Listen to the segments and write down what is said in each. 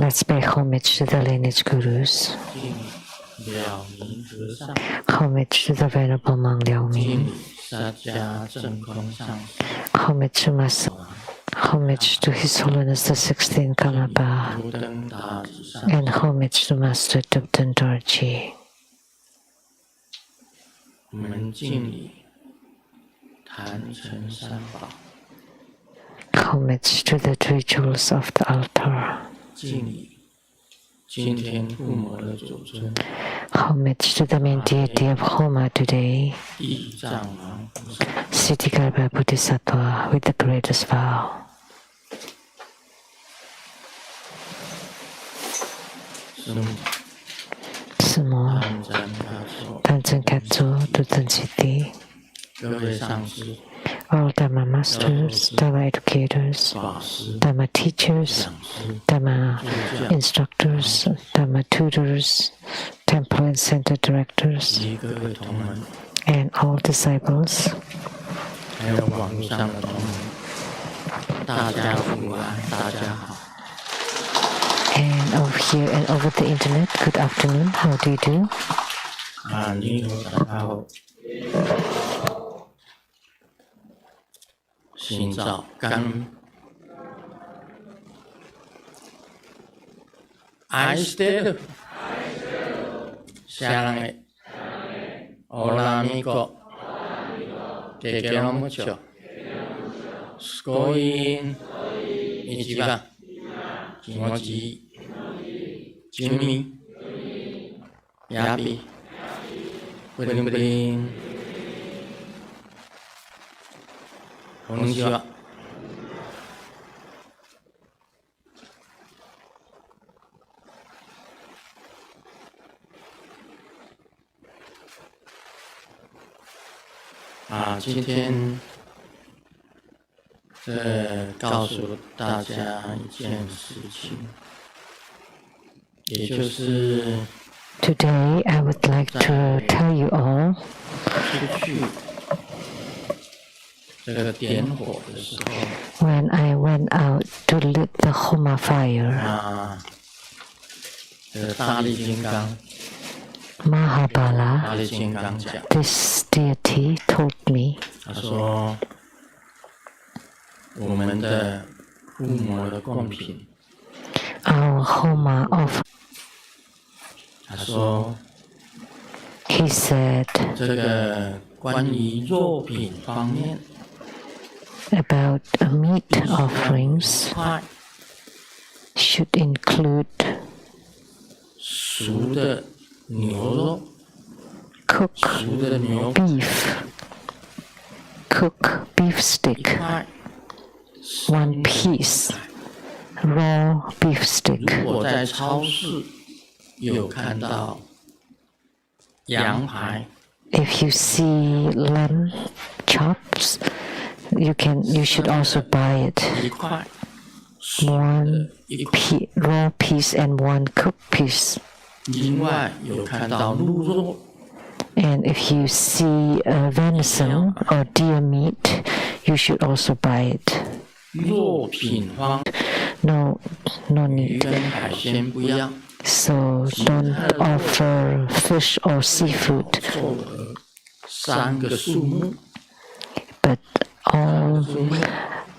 Let's pay homage to the lineage gurus. Homage to the Venerable Monk Liao Ming. Homage to Master. Homage to His Holiness the 16th Karmapa. And homage to Master Tupten Dorji. Homage to the three jewels of the altar. Homage to the main deity of Homa today, Siddhikarma Bodhisattva with the greatest vow. Sumo, Tanzen Katsu, Tutan Siddhi, all Dharma masters, Dharma educators, Dharma teachers, Dharma instructors, Dharma tutors, temple and center directors, and all disciples. And over here and over the internet, good afternoon, how do you do? 心照感愛してるシャランエオラミコケケロムチョスコイン一番気持ちいいジュミヤピブリンブリンこんにちは。今天告诉大家一件事情，也就是Today I would like to tell you all. 出去。这个点火的时候 When I went out to lit the Homa fire, 这个大力金刚 Mahabala, 大力金刚讲， this deity told me, 他说我们的护摩的贡品， our Homa of, 他说 he said, 这个关于肉品方面 about meat offerings should include 熟的牛肉 cook 熟的牛 beef, cook beef 一 stick, 块 one piece, raw beef stick. 如果在超市有看到羊排 If you see lamb chops, you should also buy it. 一块 One 一块 raw piece and one cooked piece. 另外有看到鹿肉 And if you see venison or deer meat, you should also buy it. 肉品方 No 鱼 need. 跟海鲜不一样， So don't offer fish or seafood, 凑合3个数目， but all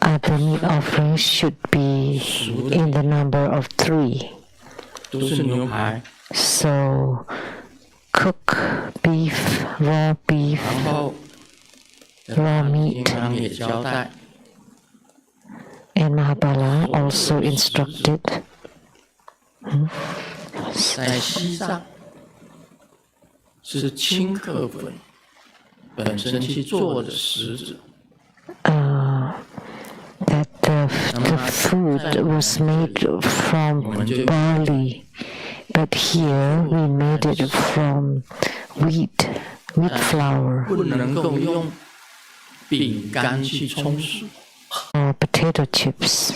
other meat offerings should be in the number of 3. 都是牛排， So cook beef, raw beef, 然后 raw 金 meat. 刚也交代， And Mahabala also instructed 在西藏是青克粉本身去做的食子， that the food was made from barley, but here we made it from wheat flour 不能够用饼干去充数， or potato chips.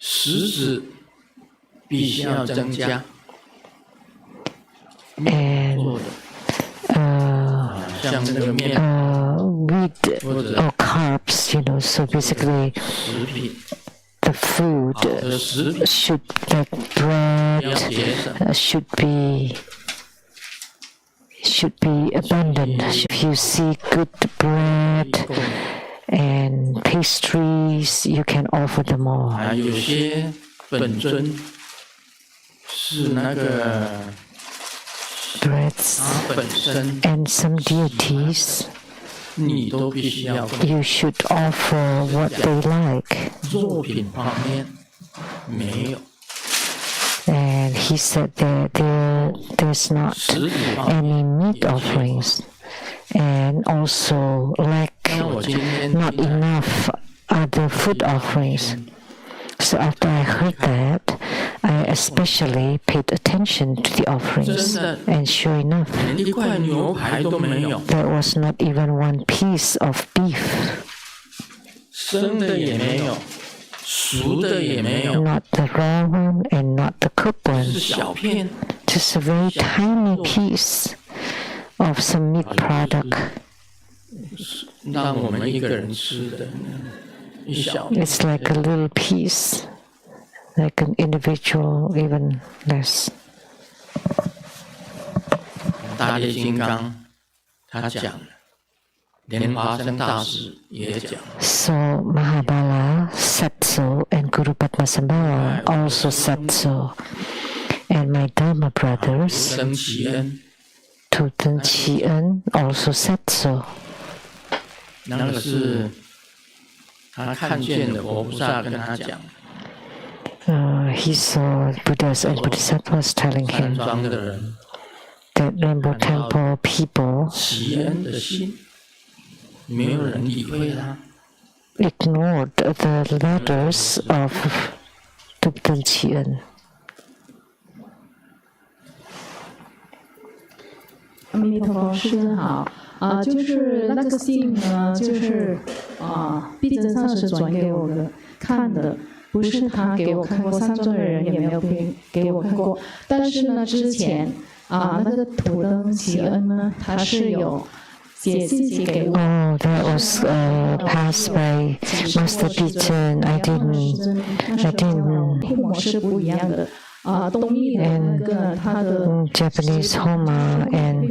食子必须要增加 And 做的，像这个面 wheat wheat or carbs, so basically the food should, like bread, should be abundant. If you see good bread and pastries, you can offer them all. 有些本尊是那个 breads and some deities, 你都必须要 you should offer what they like. 肉品方面没有。 And he said that there's not any meat offerings, and also not enough other food offerings. So after I heard that, I especially paid attention to the offerings, and sure enough, there was not even one piece of beef. 生的也没有，熟的也没有， Not the raw one and not the cooked one. 是小片， Just a very tiny piece of some meat product. 让我们一个人吃的一小。 It's like a little piece, like an individual, even less. 大列金刚他讲了，莲花生大师也讲了。 So Mahabala said so, and Guru Padmasambhava also said so. And my Dharma brothers, 生其恩， Tu Ten Chi En, also said so. 那个是他看见的佛菩萨跟他讲， He saw Buddhas and Bodhisattvas telling 山 him 庄的人 that Rainbow Temple people 祈恩的心，没有人理会他。 ignored the letters of Tupten Chien. 阿弥陀佛，师尊好。就是那个信呢，就是地震上师转给我的看的，不是他给我看过，山庄的人也没有给我看过。但是呢，之前那个土登启恩呢，他是有写信息给我。Oh, that was passed by Master Pichen. I didn't. 模式不一样的。东密的那个他的 Japanese Homa and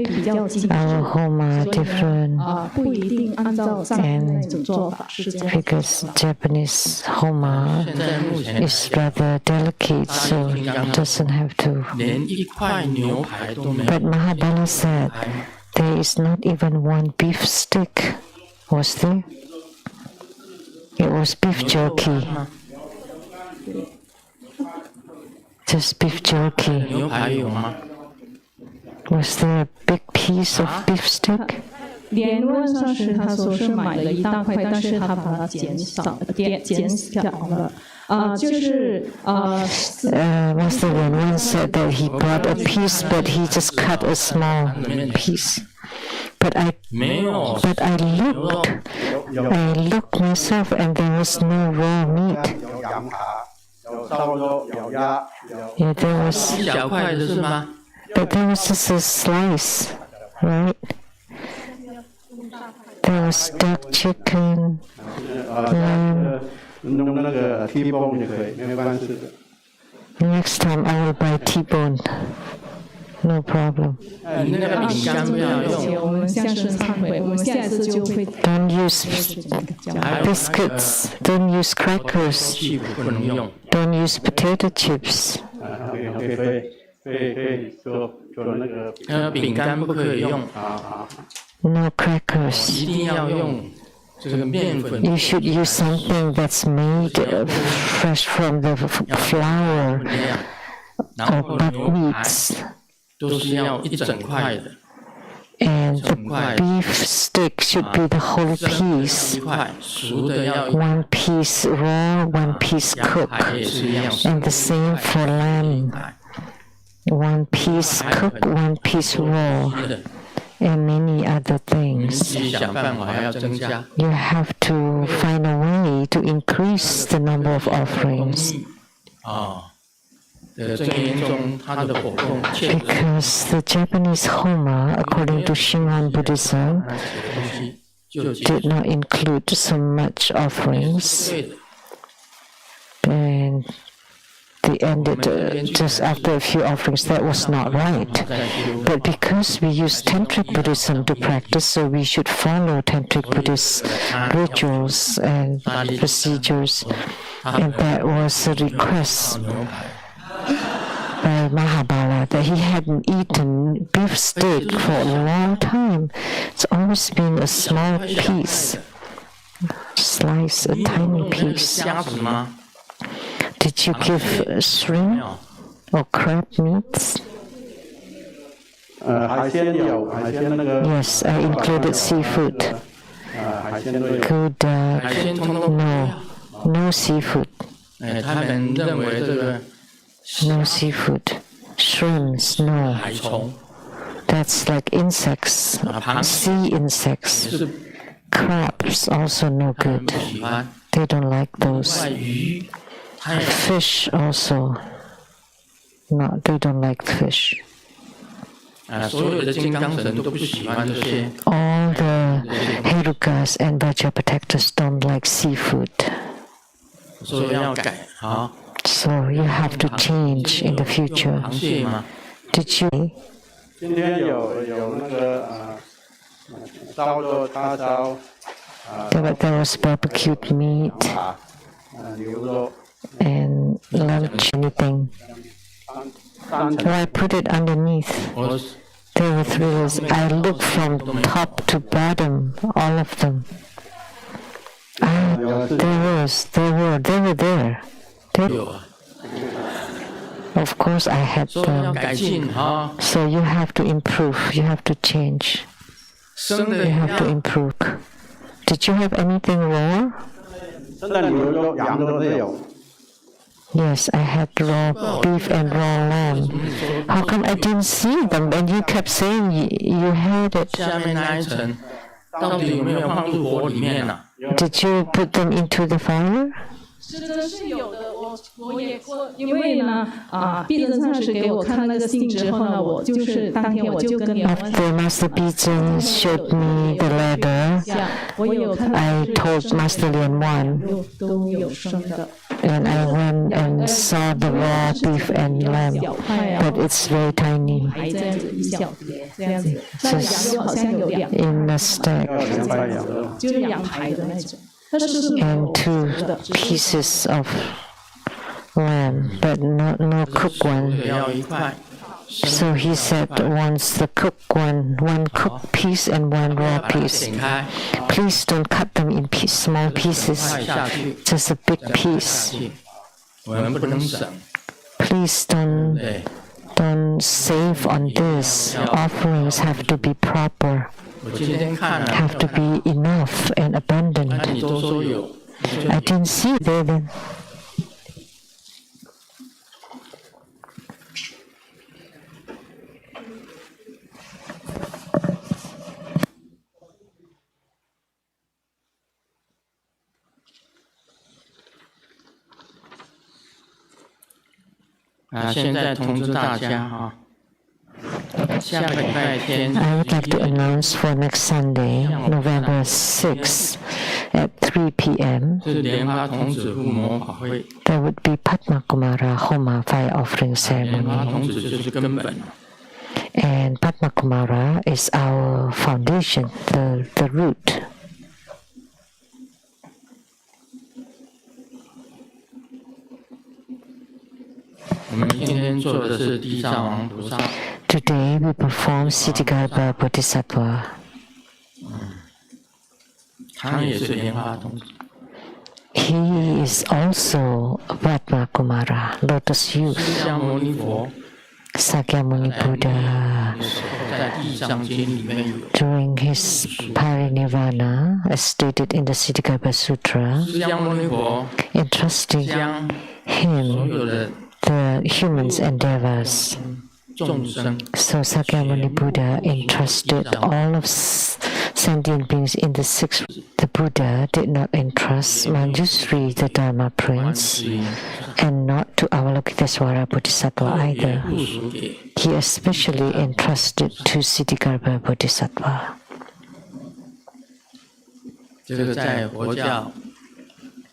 our Homa different. 不一定按照上那种做法是这样。 Because Japanese Homa is rather delicate, so it doesn't have to. 连一块牛排都没有。 But Mahabala said there is not even one beef stick. Was there? It was beef jerky. Just beef jerky. 牛排有吗？ Was there a big piece of beef stick? 理论上是他说是买了一大块，但是他把它减小了。就是Master Wen said that he bought a piece, but he just cut a small piece. But I looked myself, and there was no raw meat. Yeah, there was. 一小块的是吗？ But there was just a slice, right? There was duck, chicken, lamb. 弄那个 T-bone 就可以，没关系的。 Next time I will buy T-bone. No problem. 你那个饼干不要用。我们向神忏悔，我们下一次就会 Don't use biscuits. Don't use crackers. 气不能用。 Don't use potato chips. 可以做那个。饼干不可以用。 No crackers. 一定要用这个面粉。 You should use something that's made fresh from the flour or buckwheats. 都是要一整块的。 And the beef stick should be the whole piece. 熟的要 One piece raw, one piece cooked. 也是一样。 And the same for lamb. One piece cooked, one piece raw. And many other 你们 things. 自己想办法还要增加。 You have to find a way to increase the number of offerings. 正言中它的火供切子 Because the Japanese Homa, according to Shingon Buddhism, did not include so much offerings, and they ended just after a few offerings. That was not right. But because we use Tantric Buddhism to practice, so we should follow Tantric Buddhist rituals and procedures. And that was a request by Mahabala that he hadn't eaten beef steak for a long time. It's always been a small piece, slice, a tiny piece. Did you give shrimp or crab meats? Yes, I included seafood. Good, no seafood. No seafood. Shrimps, no. That's like insects, sea insects. Crabs also no good. They don't like those. Fish also, no, they don't like fish. All the Herukas and Vajrapataktas don't like seafood. So you have to change in the future. Did you? There was barbecued meat and lunch, anything. So I put it underneath. There were 3 layers. I looked from top to bottom, all of them. They were there. Of course, I had them. So you have to improve. You have to change. You have to improve. Did you have anything raw? Yes, I had raw beef and raw lamb. How come I didn't see them? And you kept saying you had it. Did you put them into the fire? 是的，是有的，我也过，因为呢，辩证上师给我看那个信之后呢，我就是当天我就跟莲湾。After Master Bijan showed me the letter, I told Master Lian Wan, 都有生的。 and I went and saw the raw beef and lamb, but it's very tiny. 还这样子一小碟，这样子，那个羊肉好像有2 in a stack, 就是2排的那种。 and 2 pieces of lamb, but no cooked one. So he said, once the cooked one cooked piece and 1 raw piece. Please don't cut them in small pieces, just a big piece. Please don't save on this. Offerings have to be proper. Have to be enough and abundant. I didn't see it there then. I would like to announce for next Sunday, November 6th at 3 p.m. There would be Padma Kumara Homa fire offering ceremony. And Padma Kumara is our foundation, the root. Today we perform Siddhigarbha Bodhisattva. He is also Padma Kumara, Lotus Youth. Sakyamuni Buddha, during his parinirvana, as stated in the Siddhigarbha Sutra, entrusting him the humans' endeavors. So Sakyamuni Buddha entrusted all of sentient beings in the 6th. The Buddha did not entrust Manjusri, the Dharma Prince, and not to Avalokitesvara Bodhisattva either. He especially entrusted to Siddhigarbha Bodhisattva. 这个在佛教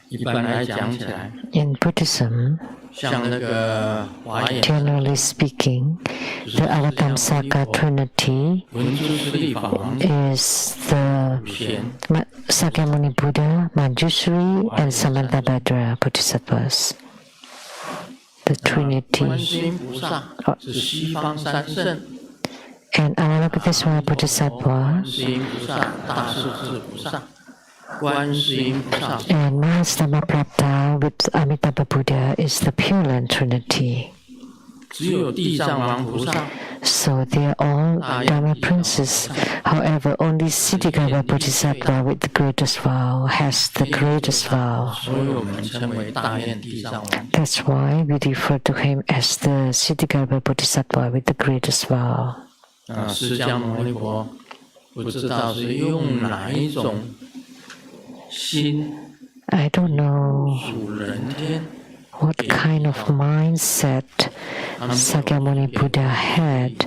一般来讲起来， In Buddhism, 像那个华严 generally speaking, the Avatamsaka Trinity 文殊师利法王 is the 贤 Sakyamuni Buddha, Manjushri, and Samantabhadra Bodhisattvas. The 观 Trinity. 世音菩萨是西方三圣， And Avalokitesvara Bodhisattva 观世音菩萨、大势至菩萨、观世音菩萨 and Mahastamaprapta with Amitabha Buddha is the Pure Land Trinity. 只有地藏王菩萨 So they are all Dharma princes. However, only Siddhikara Bodhisattva with the greatest vow has the greatest vow. 所以我们称为大愿地藏王。 That's why we refer to him as the Siddhikara Bodhisattva with the greatest vow. 释迦牟尼佛不知道是用哪一种心 I don't know 属人天， what kind of mindset Sakyamuni Buddha had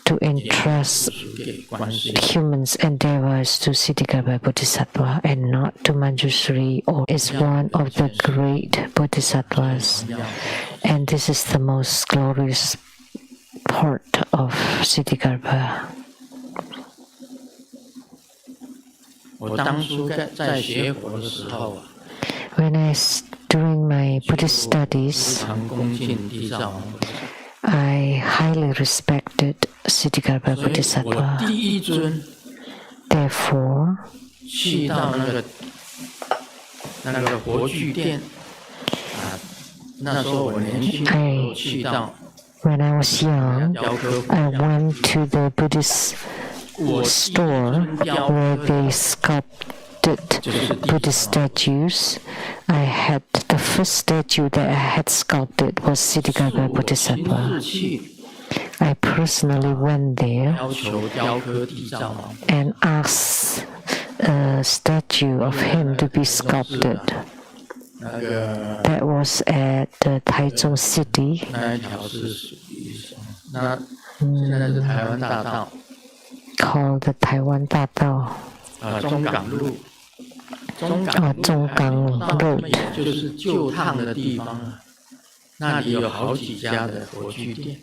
to entrust 给观世音。 humans' endeavors to Siddhikara Bodhisattva and not to Manjushri, or is one of the great bodhisattvas. And this is the most glorious part of Siddhikara. 我当初在学佛的时候啊， When during my Buddhist 非 studies, 常恭敬地藏王菩萨， I highly respected Siddhikara 所以我 Bodhisattva. 第一尊 Therefore, 去到那个佛具店那时候我年轻，我去到 when I was young, 雕刻 I went to the Buddhist store where they sculpted Buddhist statues. I had the first statue that I had sculpted was Siddhikara 亲 Bodhisattva. 自去 I personally went there 要求雕刻地藏王， and asked a statue of him to be sculpted. 那个 That was at the Taichung city. 那一条是属于什么？那现在是台湾大道 Called the Taiwan Dadao. 中港路，中中港路也就是旧烫的地方啊，那里有好几家的佛具店。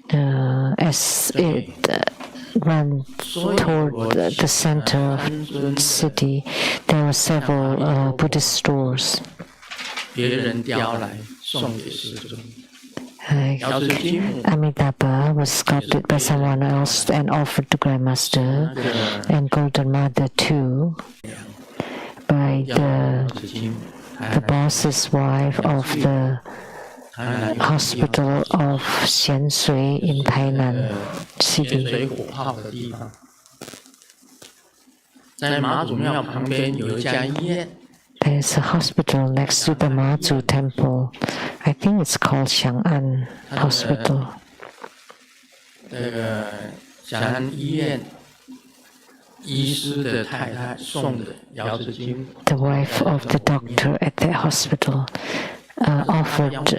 As it ran toward the center of the city, there were several Buddhist stores. 别人雕来送给师尊， Like 要是金母 Amitabha was sculpted by someone else and offered to Grandmaster, and Golden Mother too, by 是金母， the boss's wife of the hospital of Xianshui in Tainan 咸 City. 水火炮的地方，在妈祖庙旁边有一家医院， There's a hospital next to the Mazu temple. I think it's called Xiang'an Hospital. 这个祥安医院医师的太太送的瑶池金母， The wife of the doctor at that hospital offered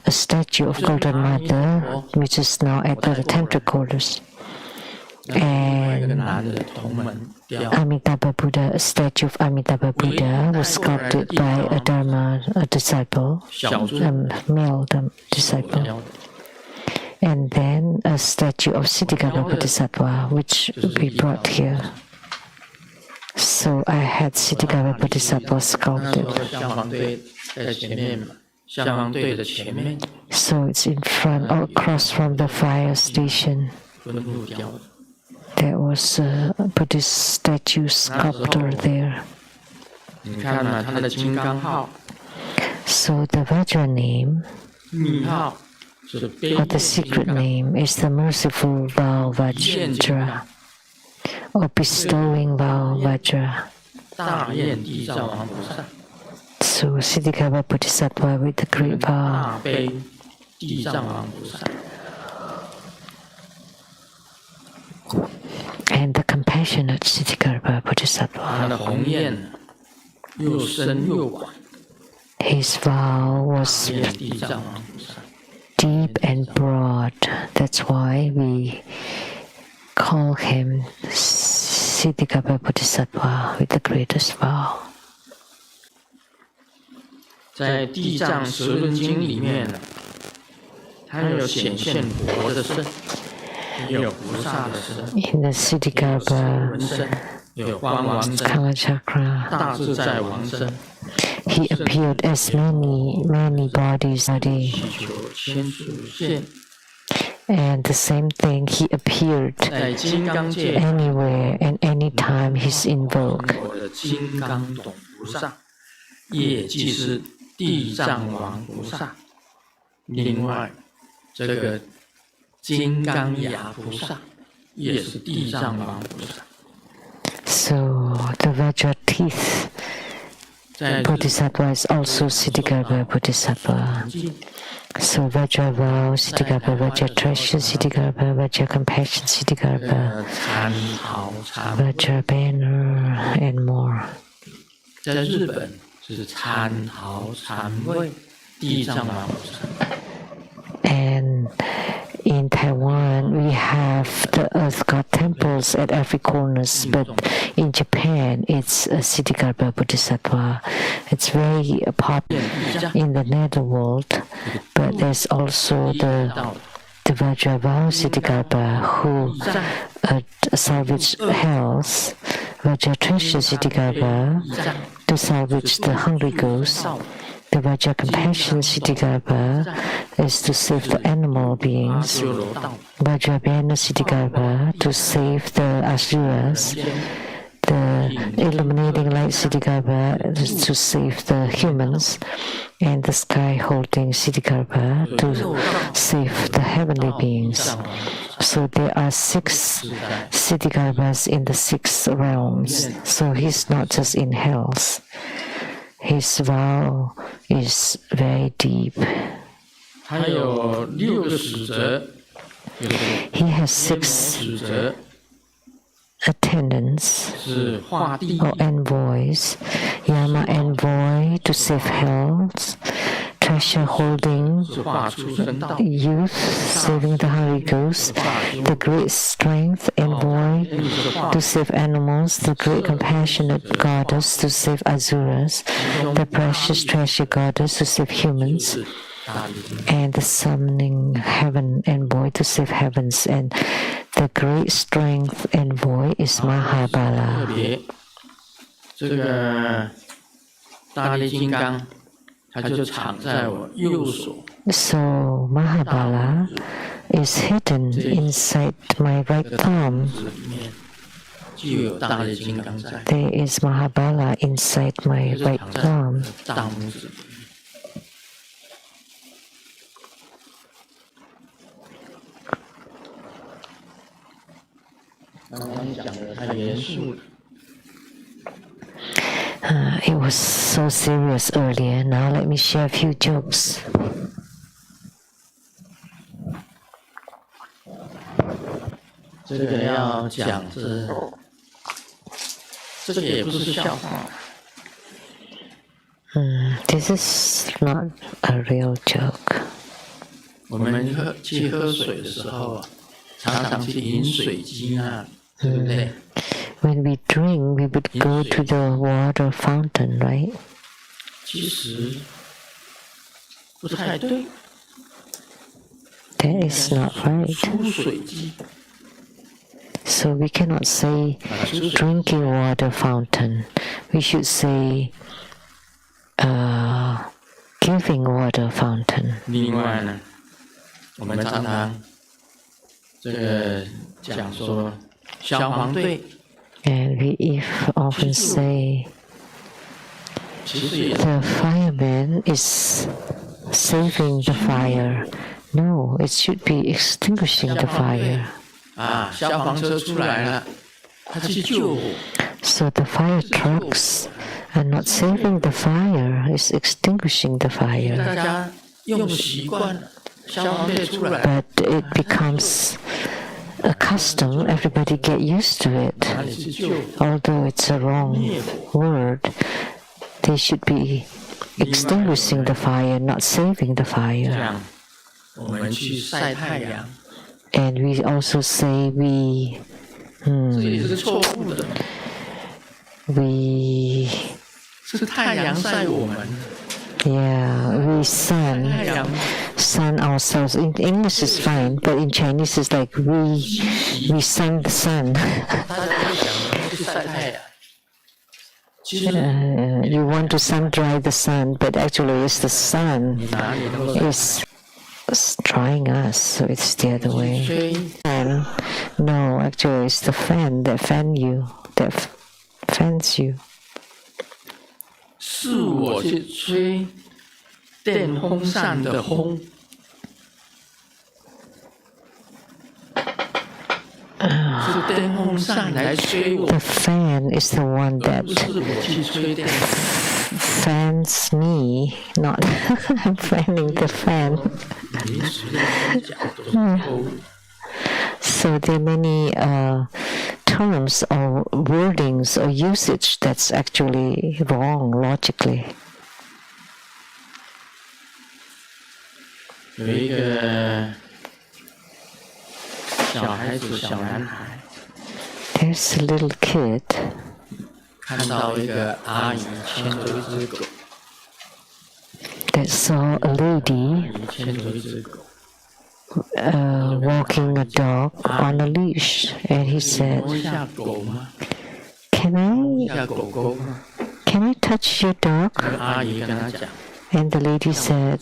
a statue of Golden Mother, which is now at the temple quarters. 那个 And 男的同门雕， Amitabha Buddha, a statue of Amitabha Buddha, was sculpted by a disciple, 小尊 a male disciple. 雕的。 And then a statue of Siddhikara Bodhisattva, which we brought here. So I had Siddhikara Bodhisattva 那时 sculpted. 候消防队在前面嘛，消防队的前面 So it's in front or across from the fire station. 蹲路雕的。 There was a Buddhist statue sculptor there. 你看嘛，他的金刚号、 So the Vajra name, 密号是悲 or the secret name, is the merciful vow Vajra, or bestowing vow Vajra. 大愿地藏王菩萨， So Siddhikara Bodhisattva with the great vow. 大悲地藏王菩萨， And the compassionate Siddhikara 他 Bodhisattva. 的鸿雁又深又广， His vow was 大愿地藏王菩萨。 deep and broad. That's why we call him Siddhikapa Bodhisattva with the greatest vow. 在《地藏十轮经》里面呢，它有显现佛的身，也有菩萨的身， In the Siddhikapa 文身，有光王身、 Kalachakra, 大自在王身， he appeared as many bodies. 祈求千处现。 And the same thing, he appeared 在金刚界 anywhere and anytime he's invoked. 我的金刚懂菩萨，也即是地藏王菩萨。另外，这个金刚牙菩萨也是地藏王菩萨。 So the Vajra teeth 在 Bodhisattva is also Siddhikapa Bodhisattva. So Vajra vow, Siddhikapa, Vajra treasure, Siddhikapa, Vajra compassion, Siddhikapa, 禅毫禅 Vajra banner, and more. 在日本是禅毫禅位地藏王菩萨。 And in Taiwan, we have the earth god temples at every corner, but in Japan, it's a Siddhikapa Bodhisattva. It's very popular in the netherworld, but there's also the Vajravow Siddhikapa who salvage hells, Vajra treasure Siddhikapa to salvage the hungry ghosts. The Vajra compassion Siddhikapa is to save the animal beings. Vajra banner Siddhikapa to save the asuras. The illuminating light Siddhikapa is to save the humans. And the sky holding Siddhikapa to save the heavenly beings. So there are 6 Siddhikapas in the 6 realms. So he's not just in hells. His vow is very deep. 还有6个使者， He has 6使者 attendants 是化地 or envoys. Yama envoy to save hells. Treasure holding 是化出生道， youth, saving the hungry ghosts. The great strength envoy to save animals. The great compassionate goddess to save asuras. The precious treasure goddess to save humans. And the summoning heaven envoy to save heavens. And the great strength envoy is 特 Mahabala. 别这个大力金刚，它就藏在我右手。 So Mahabala is hidden inside my right thumb. 里面就有大力金刚在， There is Mahabala inside my 就 right 藏在 thumb. 大拇指里面。刚刚讲的太严肃了。 It was so serious earlier. Now let me share a few jokes. 这个要讲是，这个也不是笑话。 This is not a real joke. 我们去喝水的时候啊，常常去饮水机那里，对不对？ When we drink, we would go to the water fountain, right? 其实不太对。 That is not right. 出水机， So we cannot say drinking water fountain. We should say giving water fountain. 另外呢，我们常常这个讲说消防队， And we often say 其实也 the fireman is saving the fire. No, it should be extinguishing the fire. 啊，消防车出来了，他去救火， So the fire trucks are not saving the fire, it's extinguishing the 大 fire. 家用习惯了，消防队出来， But it becomes a custom, everybody get used to it. 哪里去救火？ Although it's a wrong word, they should be extinguishing the fire, not saving the 这 fire. 样，我们去晒太阳， And we also say we 这也是错误的。 We 是太阳晒我们。 Yeah, we sun ourselves. In English is fine, but in Chinese it's like we sun the sun. You want to sun dry the sun, but actually it's the sun is drying us, so it's the other way. And no, actually it's the fan that fans you. 是我去吹电风扇的风。是电风扇来吹我。 The fan is the one that 不是我去吹电。 fans me, not I'm fanning the fan. So there are many terms or wordings or usage that's actually wrong logically. 有一个小孩子，小男孩， There's a little kid 看到一个阿姨牵着一只狗， that saw a lady 牵着一只狗， walking a dog on a leash, and he said, 摸一下狗吗？ "Can 摸一 I 下狗狗吗？ can I touch your dog?" 阿姨跟他讲， And the lady said,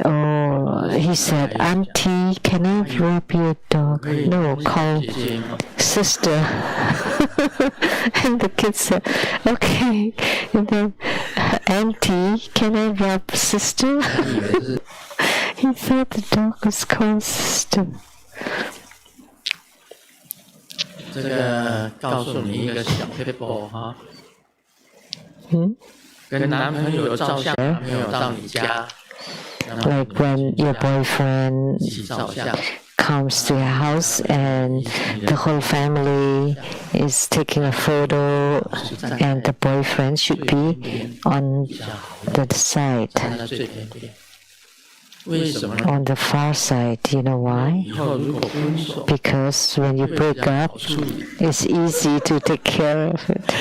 "Oh," he said, "Auntie, can I rub your dog?" No, call sister. And the kid said, "Okay." And then, "Auntie, can I rub sister?" He thought the dog was called sister. 这个告诉你一个小 paper 哈，跟男朋友照相，男朋友到你家。 Like when your boyfriend 一起照相， comes to your house and the whole family is taking a photo and the boyfriend should be on the side, 站在最边边。为什么呢？ on the far side. You know why? 以后如果分手， Because when you break up, 处理， it's easy to take care of it.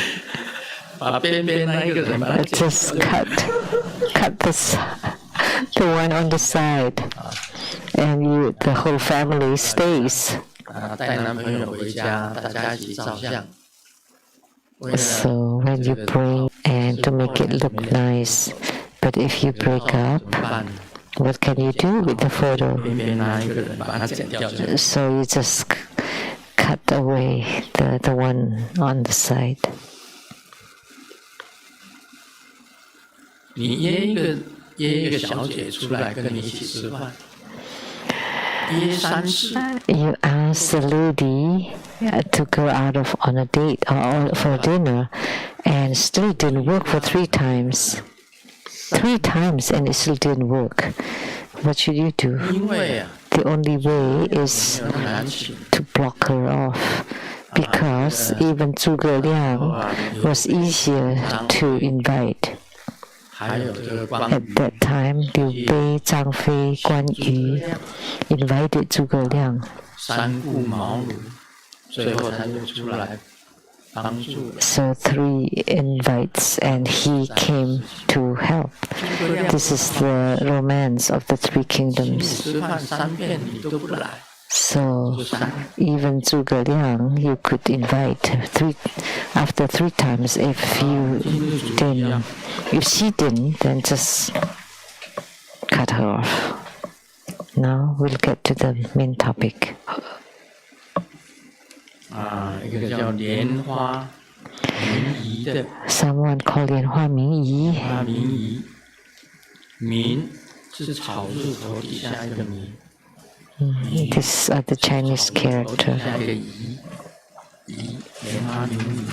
把边边那一个人把它剪 Just cut the one on the side, and the whole family stays. 带男朋友回家，大家一起照相。 So when you bring and to make it look nice, but if you break up, what can you do with the photo? 边边那一个人把它剪掉就好。 So you just cut away the one on the side. 你约一个小姐出来跟你一起吃饭，约3次， You ask the lady to go out on a date or for dinner, and still didn't work for 3 times. 3 times and it still didn't work. What should you do? 因为啊， The only way is 很难请。 to block her off, because even Zhuge Liang was easier to invite. 还有这个关 At that time, Liu Bei, Zhang Fei, Guan Yu invited Zhuge Liang. 三顾茅庐，最后他就出来帮助。 So 3 invites and he came to help. This is the romance of the 3 kingdoms. 吃饭3遍你都不来， So even Zhuge Liang you could invite after 3 times. If she didn't, then just cut her off. Now we'll get to the main topic. 一个叫莲花明仪的 Someone called 莲花明仪. 花明仪，明是草字头底下一个明， These are the Chinese 底 character. 下一个仪，仪莲花明仪。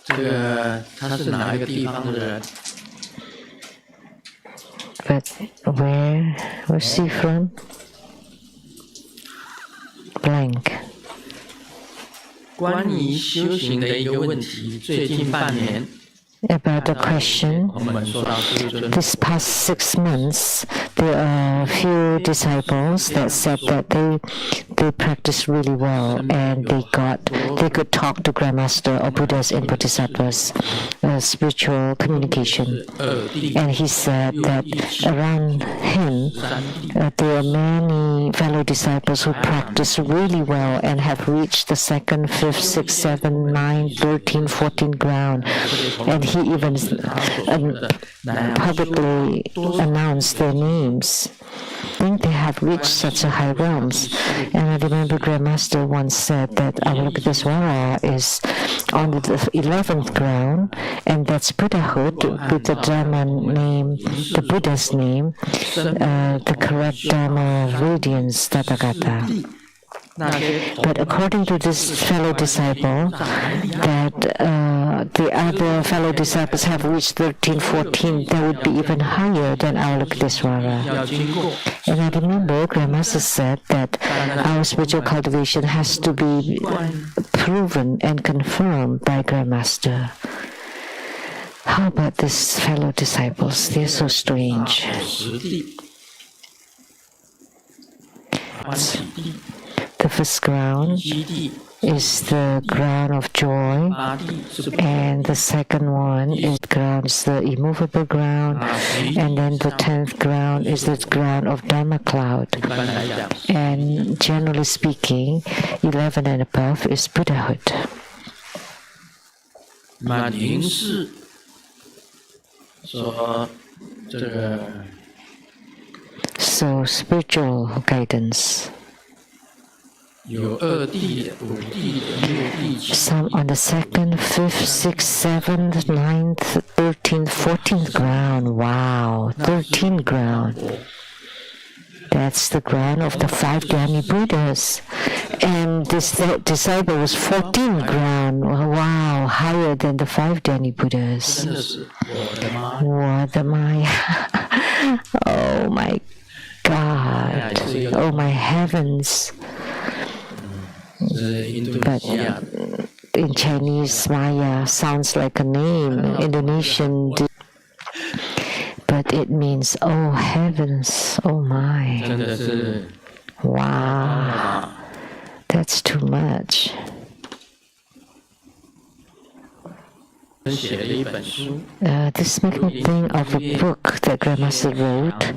这个他是哪一个地方的人？ But where was he from? Blank. 关于修行的一个问题，最近半年 about the question. This past 6 months, there are a few disciples that said that they practiced really well and they could talk to Grandmaster or Buddhas and Bodhisattvas, spiritual communication. And he said that around him there are many fellow disciples who practice really well and have reached the 2nd, 5th, 6th, 7th, 9th, 13th, 14th ground. And he even publicly announced their names. I think they have reached such a high realms. And I remember Grandmaster once said that Avalokitesvara is on the 11th ground, and that's Buddhahood with the Dharma name, the Buddha's name, the correct Dharma radiance, Tathagata. But according to this fellow disciple, that the other fellow disciples have reached 13, 14, that would be even higher than Avalokitesvara. And I remember Grandmaster said that our spiritual cultivation has to be proven and confirmed by Grandmaster. How about these fellow disciples? They're so strange. The first ground is the ground of joy, and the second one is the immovable ground, and then the 10th ground is the ground of Dharma cloud. And generally speaking, 11 and above is Buddhahood. So spiritual guidance. Some on the 2nd, 5th, 6th, 7th, 9th, 13th, 14th ground. Wow, 13th ground. That's the ground of the 5 Dhyani Buddhas. And this disciple was 14th ground. Wow, higher than the 5 Dhyani Buddhas. What am I? Oh my God. Oh my heavens. But in Chinese, Maya sounds like a name, Indonesian, but it means, oh heavens, oh my. Wow, that's too much. This makes me think of a book that Grandmaster wrote,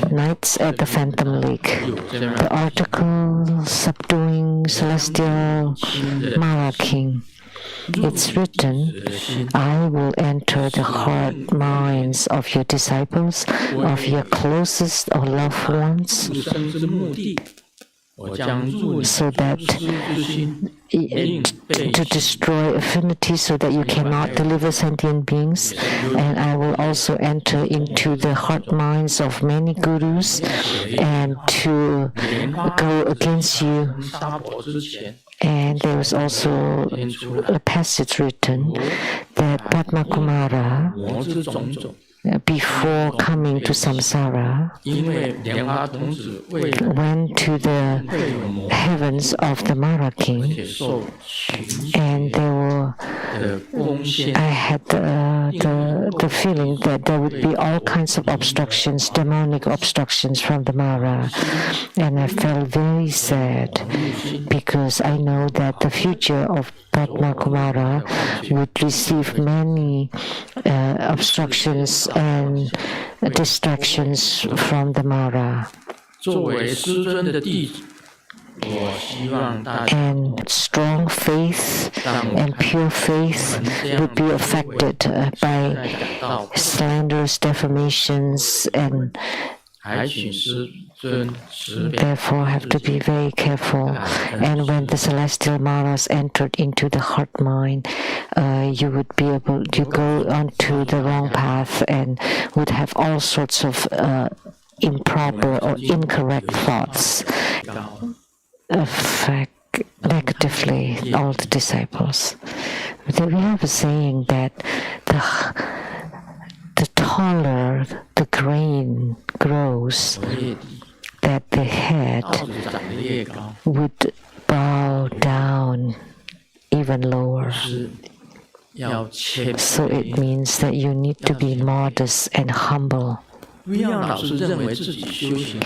Nights at the Phantom Lake. The article Subduing Celestial Mara King. It's written, I will enter the heart minds of your disciples, of your closest or loved ones, so that to destroy affinity so that you cannot deliver sentient beings, and I will also enter into the heart minds of many gurus and to go against you. And there is also a passage written that Padma Kumara, before coming to samsara, went to the heavens of the Mara King, and there were, I had the feeling that there would be all kinds of obstructions, demonic obstructions from the Mara, and I felt very sad because I know that the future of Padma Kumara would receive many obstructions and distractions from the Mara. And strong faith and pure faith would be affected by slanders, defamations, and therefore have to be very careful. And when the celestial maras entered into the heart mind, you would be able to go onto the wrong path and would have all sorts of improper or incorrect thoughts affect negatively all the disciples. But we have a saying that the taller the grain grows, that the head would bow down even lower. 要谦 So it 卑， means that you need to be modest and humble. 不要老是认为自己修行。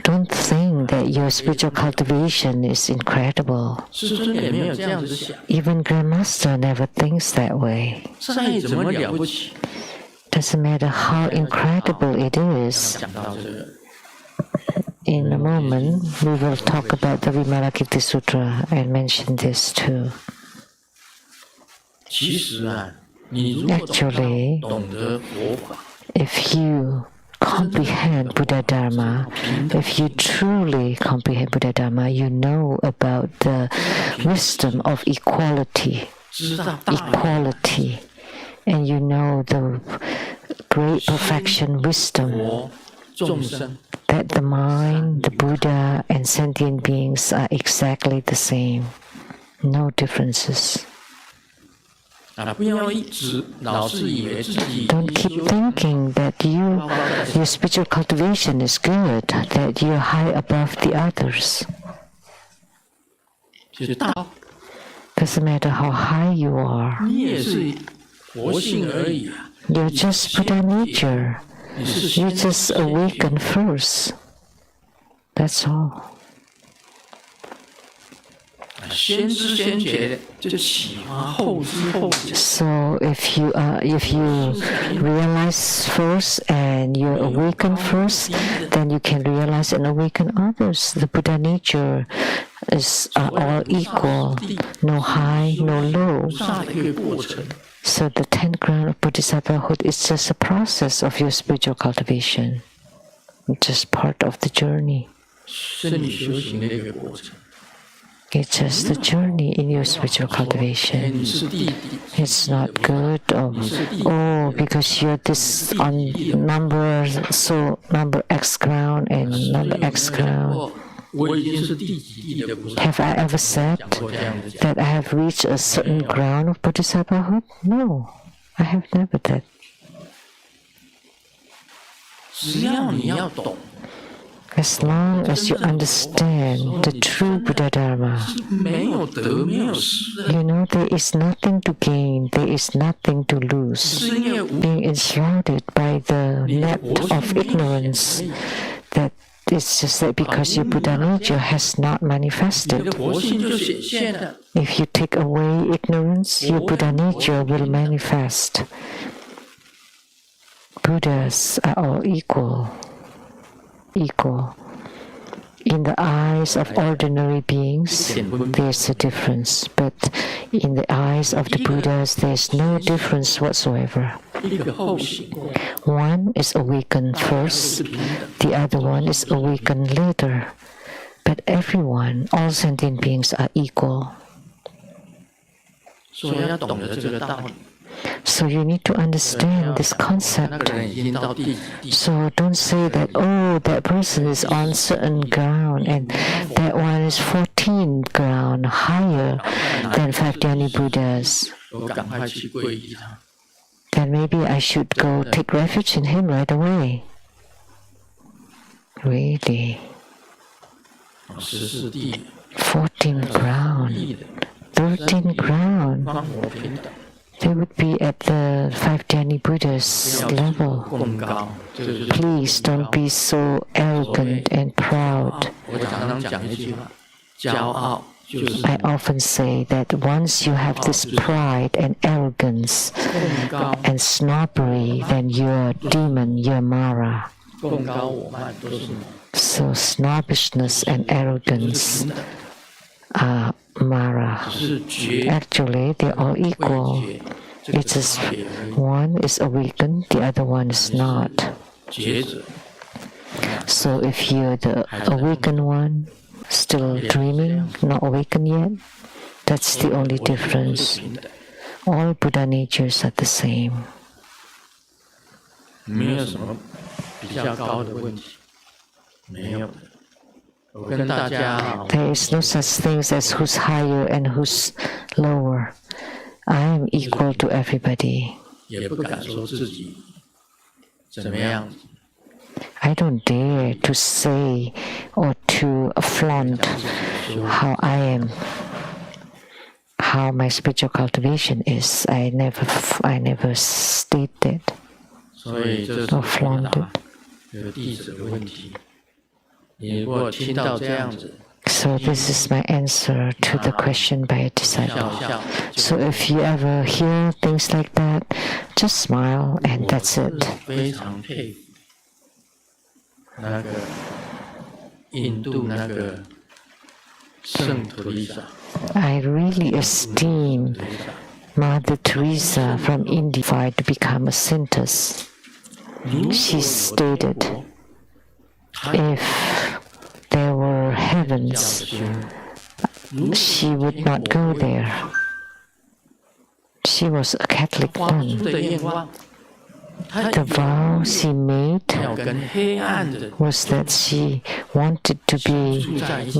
Don't think that your spiritual cultivation is incredible. 师尊也没有这样子想， Even Grandmaster never thinks that way. 再怎么了不起， Doesn't matter how incredible it is. 讲到这个。 In a moment, we will talk about the Vimalakirti Sutra and mention this too. 其实啊，你如果 Actually, 懂得佛法， if you comprehend Buddha Dharma, if you truly comprehend Buddha Dharma, you know about the wisdom of equality, 知道大 equality, and you know the great perfection wisdom 佛众生 that the mind, the Buddha, and sentient beings are exactly the same, no differences. 啊，不要一直老是以为自己 Don't keep thinking that your spiritual cultivation is good, that you're high above the others. 是大， Doesn't matter how high you are. 你也是佛性而已啊。 You're just Buddha nature. 你是 You 先 just awaken first. That's all. 先知先觉，就启发后知后觉。 So if you realize first and you awaken first, then you can realize and awaken others. The Buddha nature is all equal, no high, no low. 大的一个过程， So the 10th ground of Bodhisattvahood is just a process of your spiritual cultivation, just part of the journey. 是你修行的一个过程。 It's just the journey in your spiritual 哎， cultivation. 你是弟弟， It's not good. Oh, because you're this on number X ground and number X ground. 我已经是第几地的菩萨。 Have I ever said 讲过这样的讲， that I have reached a certain ground of Bodhisattvahood? No, I have never that. 只要你要懂， As long as you understand the true Buddha Dharma, 没有得，没有失， you know there is nothing to gain, there is nothing to lose. 是因为无 Being enshrouded by the net of ignorance, that it's just that because your Buddha nature has not 你的 manifested. 佛性就显现了。 If you take away ignorance, your Buddha nature will manifest. Buddhas are all equal. In the eyes of ordinary beings, there's a difference, but in the eyes of the Buddhas, there's no difference whatsoever. 一个后醒， One is awakened 是 first, 平等。 the other one is awakened later. But everyone, all sentient beings are equal. 所以要懂得这个道理。 So you need to understand this 那 concept. 个人已经到第几地， So don't say that, oh, that person is on certain ground and that one is 14 ground higher than 5 Dhyani Buddhas. 我赶快去皈依他。 Then maybe I should go take refuge in him right away. Really? 14地， 14 ground, 地的， 13 ground. 方我平等， They would be at the 5 Dhyani Buddhas 不要 level. 更高，这个就是 Please don't be so arrogant and proud. 我常常讲一句话，骄傲就是 I often say that once you have this pride and arrogance 更高， and snobbery, then you're a demon, you're Mara. 更高我慢都是魔， So snobbishness and 都是 arrogance 平等， are Mara. 是觉 Actually, they're all 未 equal. 觉，这个 It's 是 just 差别而已。 one is awakened, the other one is not. 觉者， So if you're the awakened one, still dreaming, not awakened yet, that's the only 我都是 difference. 平等， All Buddha natures are the same. 没有什么比较高的问题，没有的。我跟大家 There is no such things as who's higher and who's lower. I am equal to everybody. 也不敢说自己怎么样， I don't dare to say or to flaunt how I am, how my spiritual cultivation is. I never stated 所以这是 or 回 flaunted. 答这个弟子的问题。你如果听到这样子， So this is my answer to the question by a 笑 disciple. 笑， So if you ever hear things like that, just smile and 我 that's 是 it. 非常佩服那个印度那个圣图丽莎。 I really esteem Mother Teresa from India to become a saintess. She stated, if there were heavens, she would not go there. She was a Catholic 发不出 nun. 的愿望，她 The vow she made 要跟黑暗的 was that she wanted to be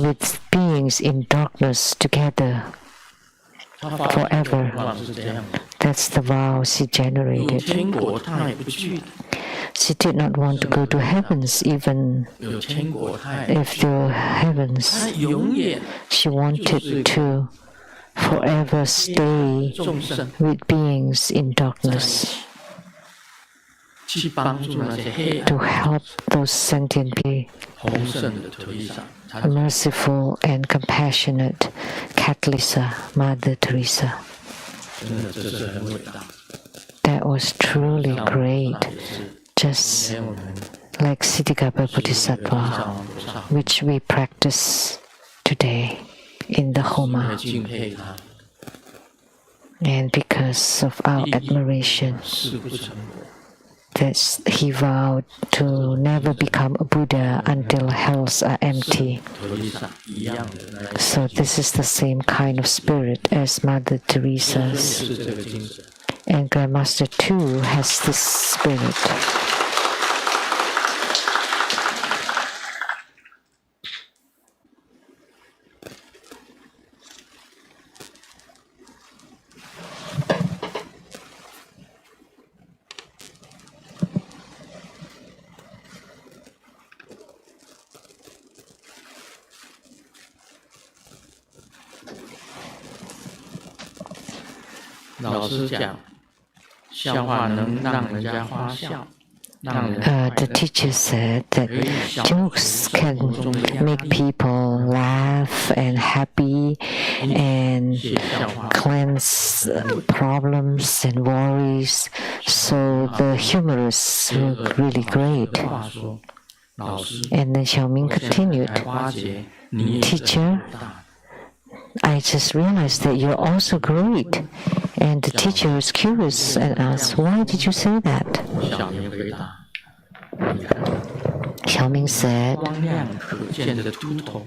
with beings in darkness together 她发出的 forever. 愿望是这样的。 That's the vow she 入 generated. 天国她也不去的， She did not want to go to heavens, even 有天国她也 if there were 她 heavens. 永远 She wanted to forever stay 众生 with beings in 在一 darkness, 起，去帮助那些黑暗 to help those sentient beings, 丰盛的图丽莎。她 merciful and compassionate Catholic Mother Teresa. 真的这是很伟大。 That was truly 像 great, 那也是 just 连我们 like Siddhikapa 地 Bodhisattva, 藏王菩萨 which we practice today in the 因为 Homa. 敬佩他， And because of our admiration, 誓不成佛。 that he vowed to never become a Buddha until hells are empty. 图丽莎一样的那一 So this is the same kind of spirit as Mother 也 Teresa's. 是这个精神。 And Grandmaster too has this spirit. "老师讲，笑话能让人家发笑，让人 The teacher said that jokes can make people laugh and happy and 写笑话 cleanse problems and worries. So the humorists were really great. 话说，老师， And then Xiaoming 现在 continued, 才发觉你也是 Teacher, 很大。 I just realized that you're also great. And the teacher was curious and asked, why did you say that? 小明回答：你看， Xiaoming said, 光亮可见的秃头，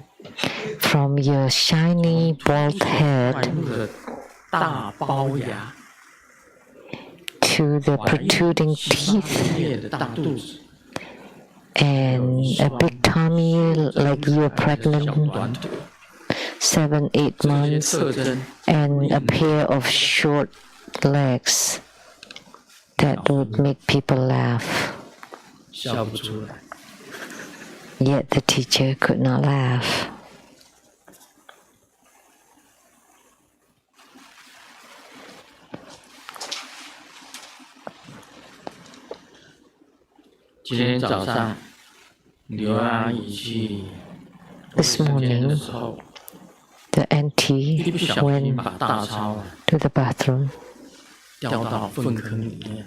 from your shiny bald 外 head 露的大龅牙， to the 怀孕 protruding 18 teeth 个月的大肚子， and a big tummy like you're 小 pregnant 短腿， 7-8这些 months 特征 and a pair of short legs that would make people laugh. 笑不出来。 Yet the teacher could not laugh. 今天早上，刘阿姨去 This 卫生间的 morning, 时候， the 一 auntie 不小心 went 把大钞啊 to the bathroom 掉到粪坑里面，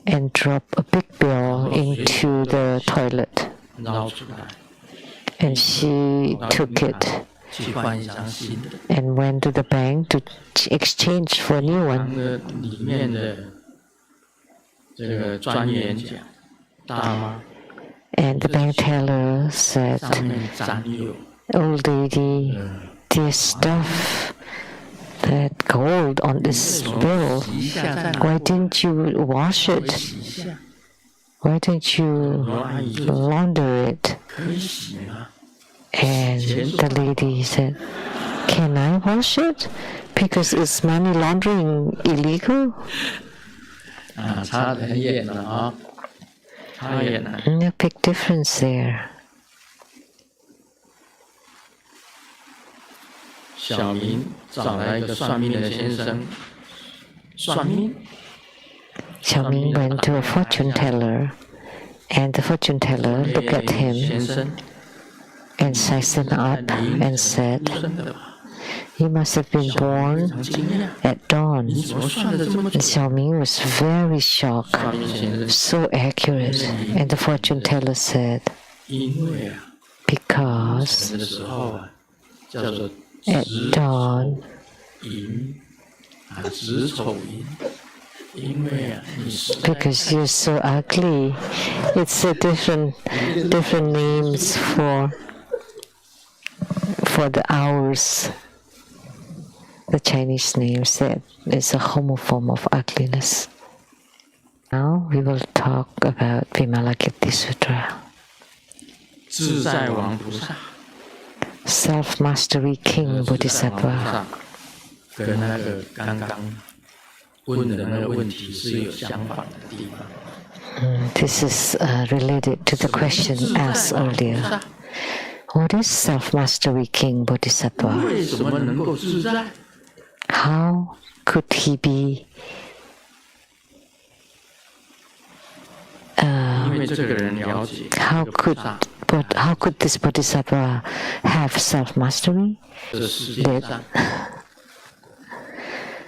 and dropped a big bill into the toilet. 捞出来， And she 到 took 银 it 行去换一张新的。 and went to the bank to exchange for a new 银 one. 行的里面的这个专员讲，大妈 And the bank teller said, 上面沾有 old lady, there's stuff, that gold on this bill. 洗一下再拿 Why didn't you wash 回 it? 洗一下， Why don't you 刘阿姨就 launder it? 可以洗吗？ And the lady said, can I wash it? Because is money laundering illegal? 啊，差得很远了啊，差远了。 No big difference there. 小明找来一个算命的先生算命。 Xiao Ming went to a fortune teller, and the fortune teller looked at him and sized him up and said, "You must have been born at dawn." And Xiao Ming was very shocked, so accurate. And the fortune teller said, "Because at dawn, because you're so ugly." It's a different names for the hours. The Chinese name said it's a homophone of ugliness. Now we will talk about Vimalakirti Sutra. Self-mastery King Bodhisattva. 跟那个刚刚问的那个问题是有相反的地方。This is related to the question asked earlier. What is self-mastery King Bodhisattva? 为什么能够自在？ How could he be? 因为这个人了解。 How could this Bodhisattva have self-mastery? 这世界上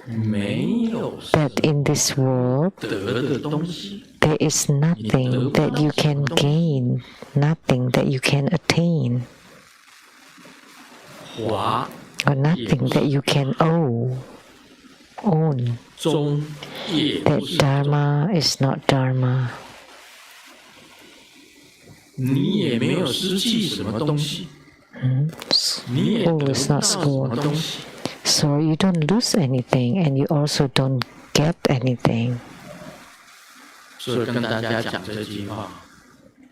没有 That in this world 得的东西， there is nothing that you can gain, nothing that you can attain, 华 or nothing that you can own. 中也不 That 是， Dharma is not Dharma. 你也没有失去什么东西，你也 School 得 is 不到 not 什么 school. 东西。 So you don't lose anything and you also don't get anything. 所以跟大家讲这句话，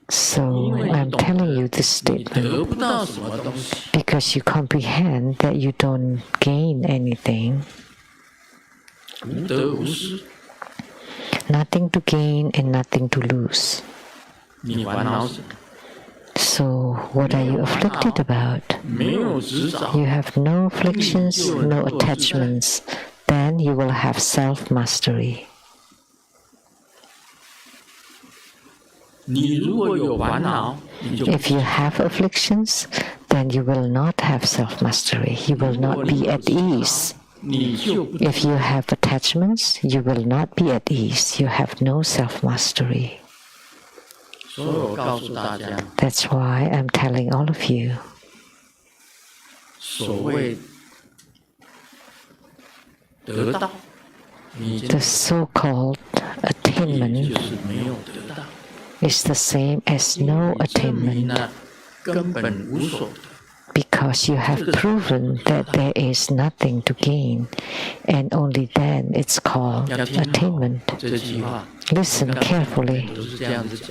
So I'm telling you this 你得 statement 不到什么东西， because you comprehend that you don't gain anything, 无得无失。 nothing to gain and nothing to lose. 你烦恼什么？ So what are you afflicted about? 没有执着， You have no afflictions, no attachments. Then you will have self-mastery. 你如果有烦恼，你就 If you have afflictions, then you will not have self-mastery. You will not be at ease. 你就不 If you have attachments, you will not be at ease. You have no self-mastery. 所以我告诉大家， That's why I'm telling all of you, 所谓得到，你 the so-called 也 attainment 就是没有得到， is the same as no 证明 attainment 了根本无所得。 because you have proven that there is nothing to gain, and only then it's called 要听好 attainment. 这句话， Listen carefully. 都是这样子讲。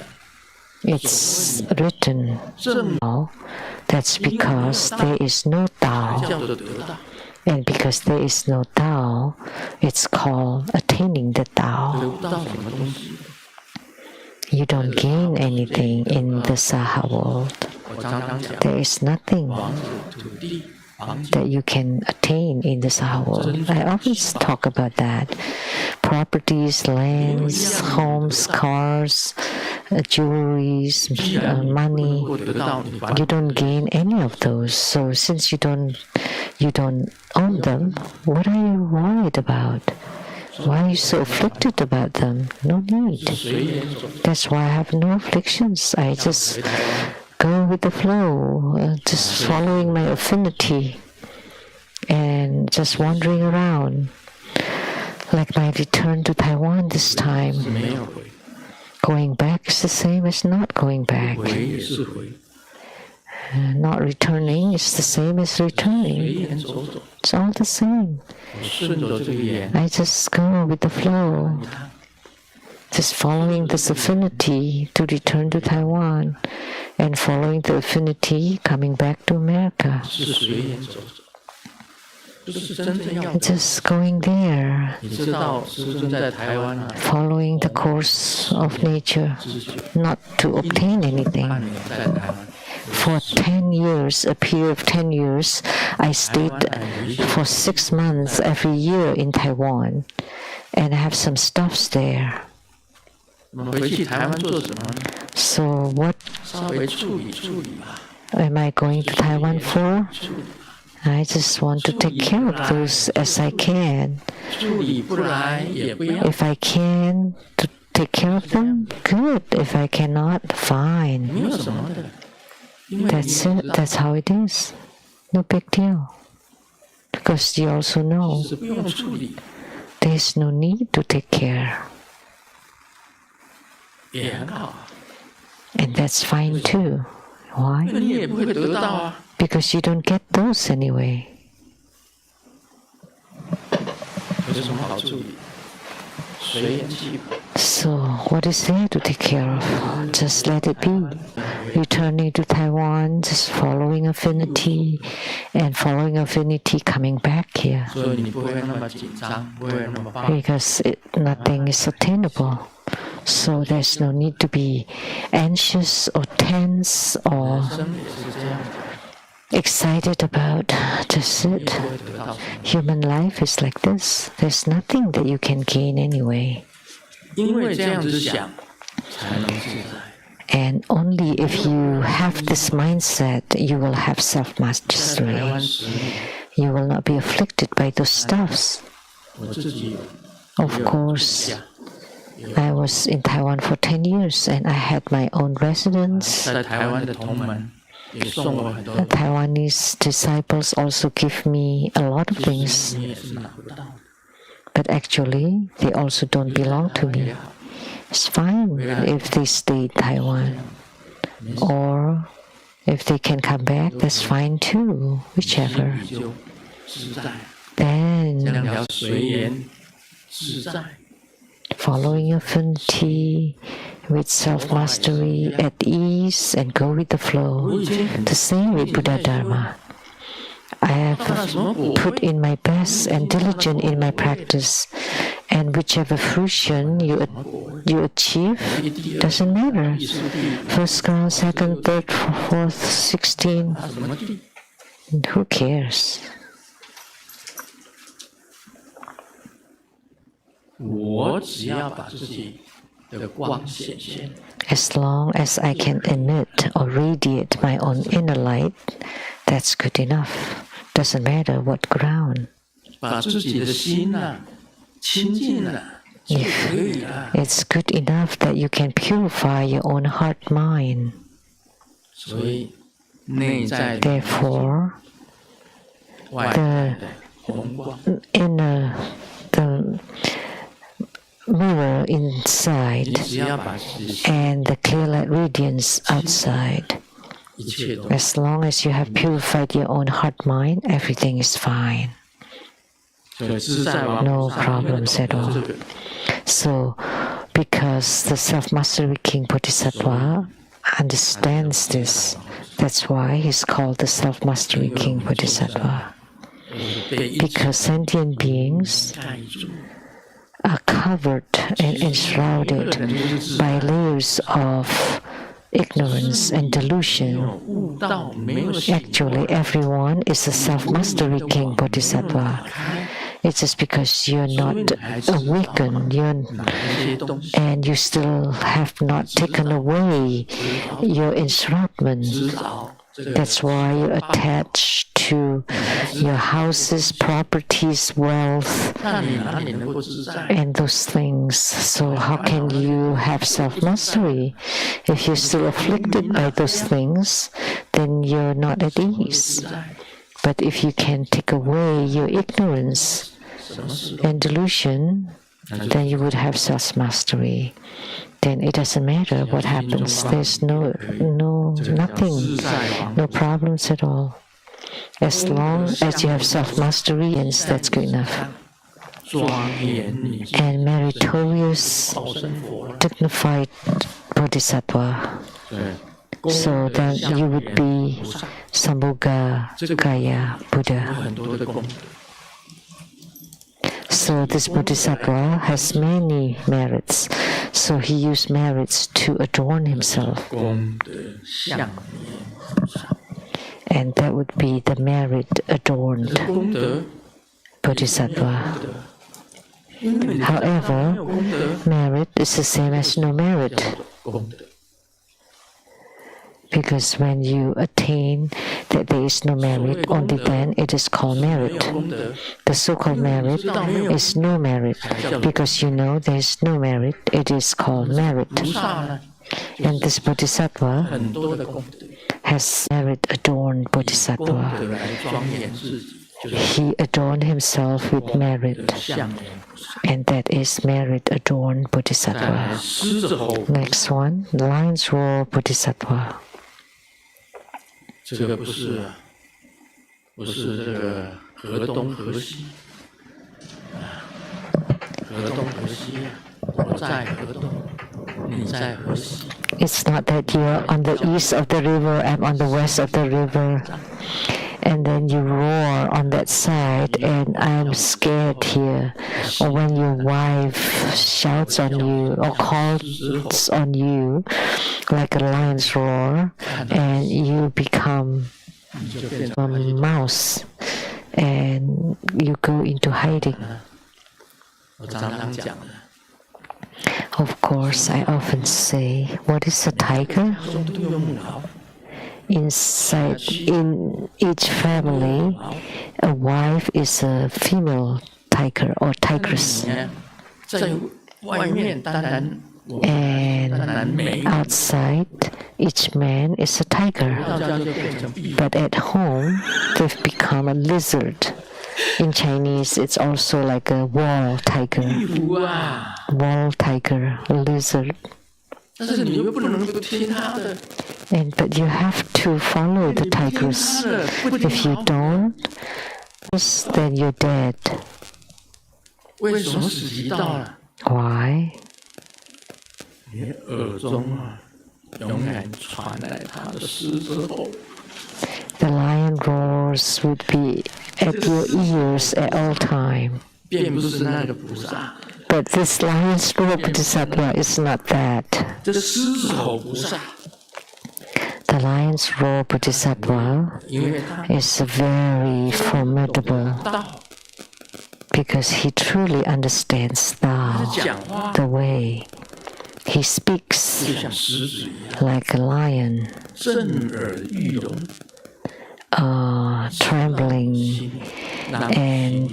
It's written 证 now. That's because there is no 叫 Tao, 做得到， and because there is no Tao, it's called attaining the 得 Tao. 不到什么东西。 You don't gain anything in the Saha world. 我常常讲， There is nothing 房子、土地、房价， that you can attain in the Saha world. I always talk about that. Properties, lands, homes, cars, jewelries, 既然你不能 money. 够得到，你烦 You don't gain any of those. So since you don't own them, what are you worried about? Why are you so afflicted about them? No need. 随缘走。 That's why I have no afflictions. I just 回台湾， go with the flow, just following my affinity and just wandering around. Like my return to Taiwan this time. 是没有回， Going back is the same as not going back. 回也是回， Not returning is the same as 随 returning. 缘走走。 It's all the same. 我顺着这个缘， I just go with the flow, 一趟 just following this affinity to return to Taiwan and following the affinity coming back to America. 是随缘走走，就是真正要得。 Just going there, 你知道师尊在台湾啊， following the course of nature, 之久， not to obtain anything. 半年在台湾， For 10 years, a period of 10 years, I stayed for 6 months every year in Taiwan, and I have some stuffs there. 我们回去台湾做什么呢？ So what 稍微处理处理吧。 am I going to Taiwan for? 处理 I just want to take care of those as I can. 处理不来也不要。 If I can to take care of them, good. If I cannot, fine. 没有什么的，因为 That's it. That's how it is. No big deal. Because you also know 是不用处理， there's no need to take care. 也很好啊， And that's fine too. 因 Why? 为你也不会得到啊。 Because you don't get those anyway. 有什么好处理？随缘去吧。 So what is there to take care of? Just let it be. Returning to Taiwan, just following affinity, and following affinity coming back here. 所以你不会那么紧张，不会那么慌。 Because nothing is attainable. So there's no need to be anxious or tense or 人生也是这样的， excited about. Just 你 it. 不会得到什么， Human life is like this. There's nothing that you can gain anyway. 因为这样子想，才能自在。 And only if you have this mindset, you will have 在台湾 self-mastery. 时， You will not be afflicted by those stuffs. 我自己 Of 有 course, 家， I was in Taiwan for 10 years and I had my own residence. 在台湾的同门也送我很多 The Taiwanese disciples also give me a lot of 其 things, 实你也是拿不到的。 but actually they also don't belong to 也 me. 好， It's fine if they stay in Taiwan, 没事， or if they can come back, that's fine too, 心 whichever. 里就自在。 Then 这样聊随缘自在， following affinity with self-mastery at ease and go with the flow. The same with Buddha Dharma. I have put in my best and diligent in my practice, and whichever fruition you achieve doesn't matter. First class, second, third, fourth, 16, 什么地？ who cares? 我只要把自己的光显现， As long as I can emit or radiate my own inner light, that's good enough. Doesn't matter what ground. 把自己的心呐、清净了就可以了。 It's good enough that you can purify your own heart mind. 所以内在的 Therefore, 外在的红光， the mirror 你 inside 只要把自己 and the clear light radiance outside, 一切都 as long as you have purified your own heart mind, everything is fine. 所以自在王 No 菩萨 problems at all. 这个 So, because the self-mastery King Bodhisattva understands this, that's why he's called the self-mastery King Bodhisattva. 被一 Because sentient beings 盖住， are covered and enshrouded by layers of ignorance and 没 delusion. 有悟道，没有醒 Actually, everyone is a self-mastery King Bodhisattva. It's just because you're not awakened, 哪一些东西 and you still have not taken away your enshroudment. 知道这个 That's why you're attached to your houses, properties, wealth, 那你哪里能够自在？ and those things. So how can you have self-mastery? If you're still afflicted by those things, then you're not at ease. 自在， But if you can take away your ignorance 什么事 and delusion, then you would have self-mastery. Then it doesn't matter what happens. There's nothing, 自在王 no problems at all. As long as you have self-mastery, and that's good enough. 庄严你 And meritorious, 报身佛了， dignified bodhisattva, 对， so that you would be Sambhoga Gaya 有 Buddha. 很多的功德。 So this bodhisattva has many merits. So he used merits to adorn himself. 功德相应， and that would be the merit adorned bodhisattva. However, merit is the same as no merit. Because when you attain that there is no merit, only then it is called merit. The so-called merit is no merit. Because you know there is no merit, it is called merit. And this bodhisattva has merit-adorned bodhisattva. He adorned himself with merit, and that is merit-adorned bodhisattva. Next one, lion's roar bodhisattva. 这个不是这个河东河西，河东河西，我在河东，你在河西。It's not that you're on the east of the river, I'm on the west of the river, and then you roar on that side, and I'm scared here. Or when your wife shouts on you or calls on you like a lion's roar, and you become a mouse, and you go into hiding. Of course, I often say, what is a tiger? Inside, in each family, a wife is a female tiger or tigress. And outside, each man is a tiger. But at home, they've become a lizard. In Chinese, it's also like a wall tiger. Wall tiger, lizard. But you have to follow the tigress. If you don't, then you're dead. Why? The lion roars would be at your ears at all time. But this lion's roar bodhisattva is not that. The lion's roar bodhisattva is very formidable because he truly understands Tao, the way. He speaks like a lion, trembling, and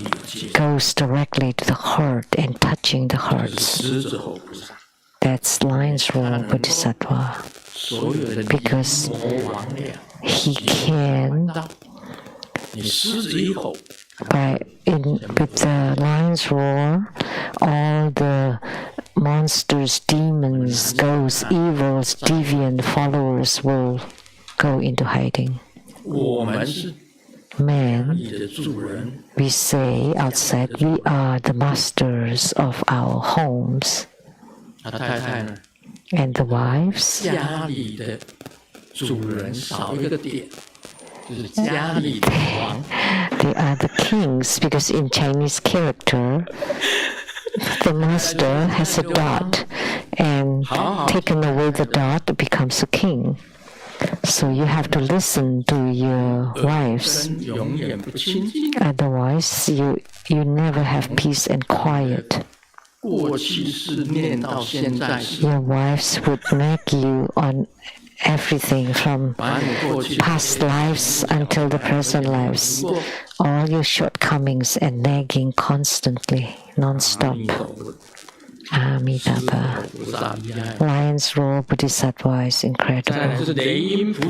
goes directly to the heart and touching the hearts. That's lion's roar bodhisattva, because he can, with the lion's roar, all the monsters, demons, ghosts, evils, deviant followers will go into hiding. Man, we say outside, we are the masters of our homes. And the wives, they are the kings, because in Chinese character, the master has a dot, and taken away the dot becomes a king. So you have to listen to your wives. Otherwise, you never have peace and quiet. Your wives would nag you on everything from past lives until the present lives. All your shortcomings and nagging constantly, non-stop. Amitabha. Lion's roar bodhisattva is incredible.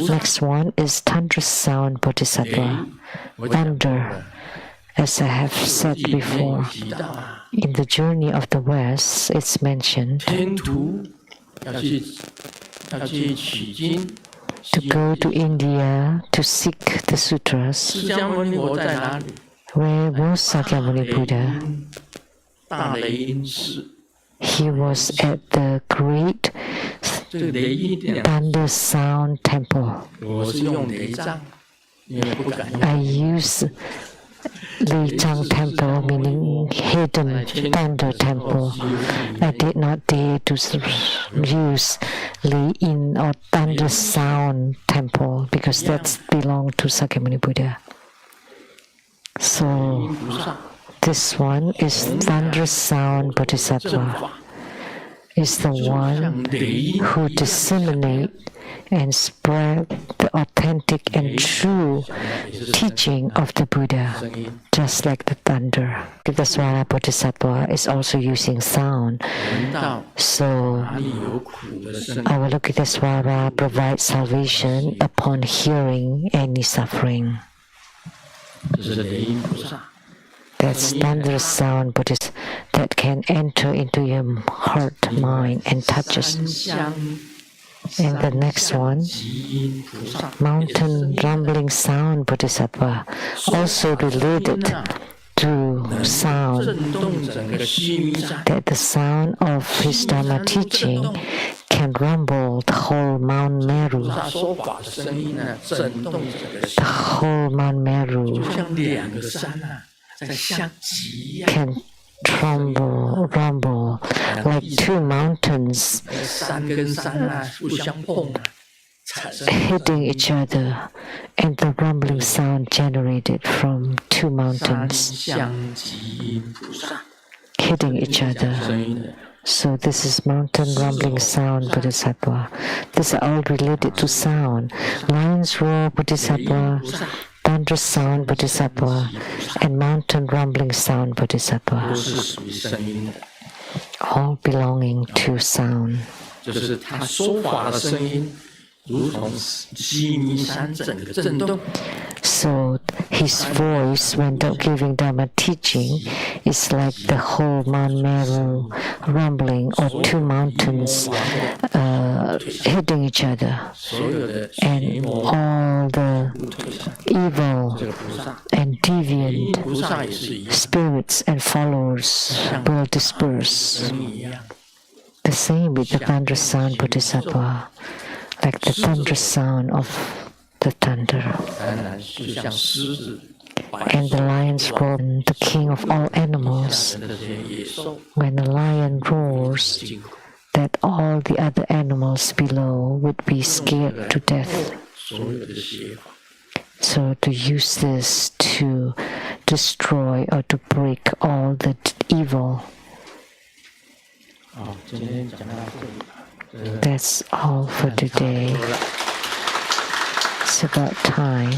Next one is thunderous sound bodhisattva. Thunder. As I have said before, in the journey of the West, it's mentioned to go to India to seek the sutras. Where was Sakyamuni Buddha? He was at the great thunder sound temple. I use Li Chang Temple, meaning hidden thunder temple. I did not dare to use Li In or thunder sound temple because that belonged to Sakyamuni Buddha. So this one is thunder sound Bodhisattva. Is the one who disseminate and spread the authentic and true teaching of the Buddha, just like the thunder. Vitaswara Bodhisattva is also using sound. So our Lokitaswara provides salvation upon hearing any suffering. That's thunderous sound, but that can enter into your heart, mind, and touches. And the next one, mountain rumbling sound Bodhisattva, also related to sound, that the sound of his Dharma teaching can rumble the whole Mount Meru. The whole Mount Meru can rumble like two mountains hitting each other, and the rumbling sound generated from two mountains hitting each other. So this is mountain rumbling sound Bodhisattva. These are all related to sound. Lion's roar Bodhisattva, thunder sound Bodhisattva, and mountain rumbling sound Bodhisattva, all belonging to sound. So his voice, when giving Dharma teaching, is like the whole Mount Meru rumbling, or two mountains hitting each other, and all the evil and deviant spirits and followers will disperse. The same with the thunderous sound Bodhisattva, like the thunderous sound of the thunder. And the lion's roar, the king of all animals. When the lion roars, that all the other animals below would be scared to death. So to use this to destroy or to break all the evil. That's all for today. It's about time.